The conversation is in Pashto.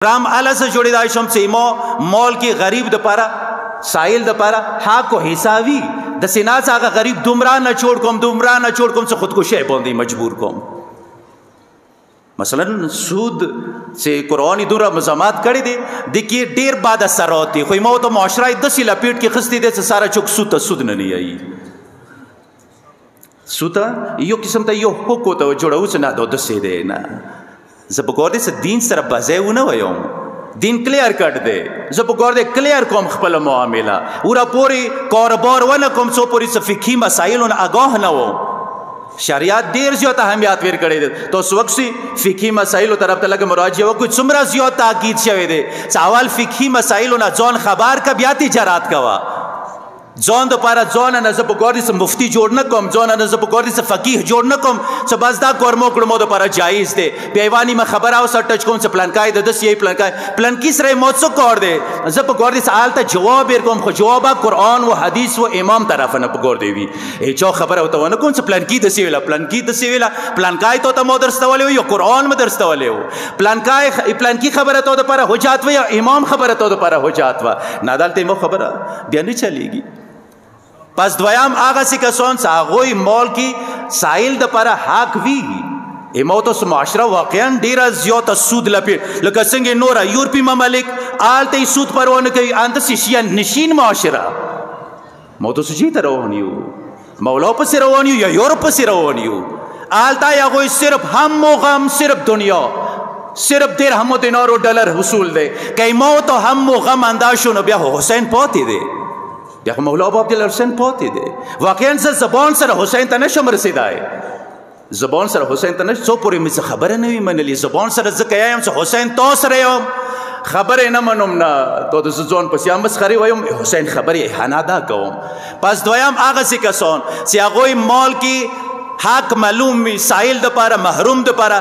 رام الا سے جوڑی دا شم سیمو مول کی غریب د پارا سائل د پارا حق کو حسابی د سینا څنګه غریب دومره نه چوڑ کوم څه خودکشي باندې مجبور کوم. مثلا سود سے قرآنی دوره مزامات کړی دي د کې ډیر باد اثر ہوتی خو مو ته معاشره د سی لپیټ کې خستی دي سارا چوک سود نه ای سود یو قسم ته یو حقوق ته جوړو نه د سې دی نه زبګور دې دین سره بځایونه ویم دین کلیر کړ دې زبګور دې کلیر کوم خپل معاملہ ورا پوری کاروبار ونه کوم سو پوری فقهي مسائل نه آگاه نه و شریعت ډیر زیات اهمیت ور کړی تو وخت فقهي مسائل طرف ته لګ مراجعه وکړو څومره زیات تاکید شوی دی سوال فقهي مسائل نه ځان خبر کا بیا تجارت کوا ځان د پاره ځان نه زب ګوري سم مفتی جوړ نه کوم ځان نه زب ګوري سم فقيه جوړ نه کوم چې بس دا کورمو کړمو د پاره جایز دی پیوانی ما خبر او سر ټچ کوم څه پلان کای د 10 یې پلان کی سره مو څه کور دی زب ګوري سوال ته جواب ور کوم خو جواب قرآن او حدیث او امام طرف نه پګور دی وی ای چا خبر او ته ونه کوم څه پلان کی د سی ویلا پلان کای ته مو درستولې یو قرآن مو درستولې پلان کی خبره ته د پاره حجت و یا امام خبره ته د پاره حجت و نادالته مو خبره بیا نه چلیږي. پس دویم آغا سی کسان ساغوی مول کی سائل د پر حق وی اموتو سے معاشرہ واقعا ډیره زیات سود لپیټ لکه څنګه نورا یورپی ممالک آلته سود پرونه کوي اند شیشیا نشین معاشرہ موتو سجی ته روانیو مولا په سر روانیو یا یورپ په سر روانیو آلتا یا کوئی صرف هم و غم صرف دنیا صرف درهم و دینار و ډالر حصول دی کای موت هم و غم انداشون بیا حسین پاتې دی بیا مولا ابو عبدالله حسین پاتې دی واقعا زبان سره حسین ته نشم رسیدای زبان سره حسین ته نش سو پوری می خبره نه وی منلی زبان سره زکه یم چې حسین تو سره یم خبره نه منم نه تو د ځون پس یم مسخري وایم حسین خبره حنادا کوم. پس دویم هغه څه کسان چې هغه مال کی حق معلوم وي سائل د پاره محروم د پاره